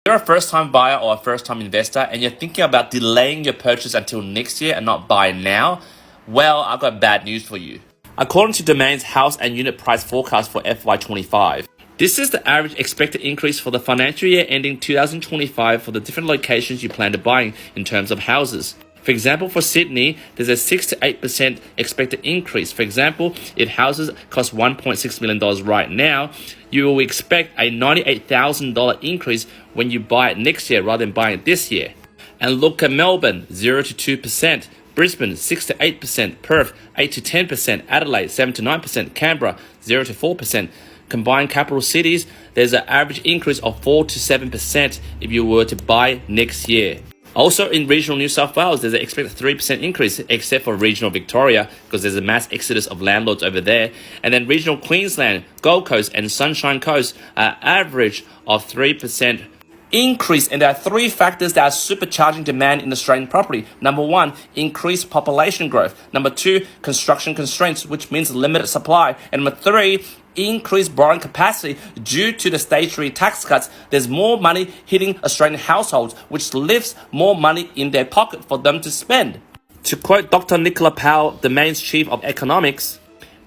you're a first-time buyer or a first-time investor and you're thinking about delaying your purchase until next year and not buy now, well, I've got bad news for you. According to Domain's house and unit price forecast for FY25, this is the average expected increase for the financial year ending 2025 for the different locations you plan to buy in terms of houses. For example, for Sydney, there's a 6 to 8% expected increase. For example, if houses cost $1.6 million right now, you will expect a $98,000 increase when you buy it next year rather than buying it this year. And look at Melbourne, 0 to 2%. Brisbane, 6 to 8%. Perth, 8 to 10%. Adelaide, 7 to 9%. Canberra, 0 to 4%. Combined capital cities, there's an average increase of 4 to 7% if you were to buy next year. Also in regional New South Wales, there's an expected 3% increase, except for regional Victoria, because there's a mass exodus of landlords over there. And then regional Queensland, Gold Coast and Sunshine Coast, an average of 3% increase. And there are three factors that are supercharging demand in Australian property. Number one, increased population growth. Number two, construction constraints, which means limited supply. And number three, increased borrowing capacity due to the stage 3 tax cuts. There's more money hitting Australian households, which leaves more money in their pocket for them to spend. To quote Dr. Nicola Powell, Domain's chief of economics,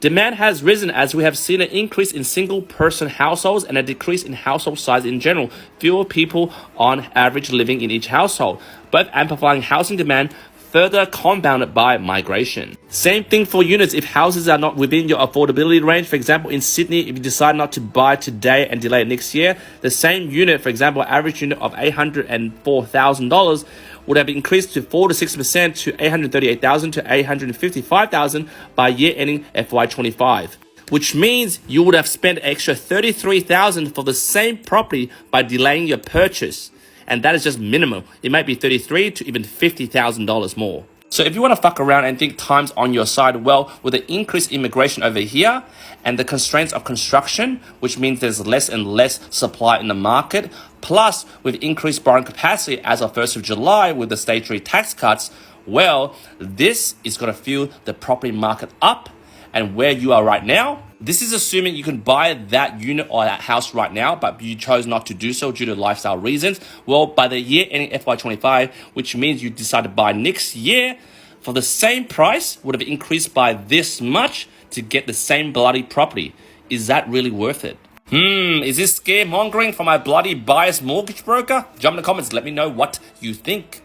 demand has risen as we have seen an increase in single-person households and a decrease in household size in general. Fewer people on average living in each household, both amplifying housing demand, further compounded by migration. Same thing for units if houses are not within your affordability range. For example, in Sydney, if you decide not to buy today and delay it next year, the same unit, for example, average unit of $804,000 would have increased to 4 to 6% to $838,000 to $855,000 by year ending FY25. Which means you would have spent an extra $33,000 for the same property by delaying your purchase. And that is just minimum. It might be $33,000 to even $50,000 more. So if you want to fuck around and think time's on your side, well, with the increased immigration over here and the constraints of construction, which means there's less and less supply in the market, plus with increased borrowing capacity as of 1st of July with the stage 3 tax cuts, well, this is going to fuel the property market up. And where you are right now, this is assuming you can buy that unit or that house right now, but you chose not to do so due to lifestyle reasons. Well, by the year ending FY25, which means you decide to buy next year, for the same price, would have increased by this much to get the same bloody property. Is that really worth it? Is this scaremongering for my bloody biased mortgage broker? Jump in the comments, let me know what you think.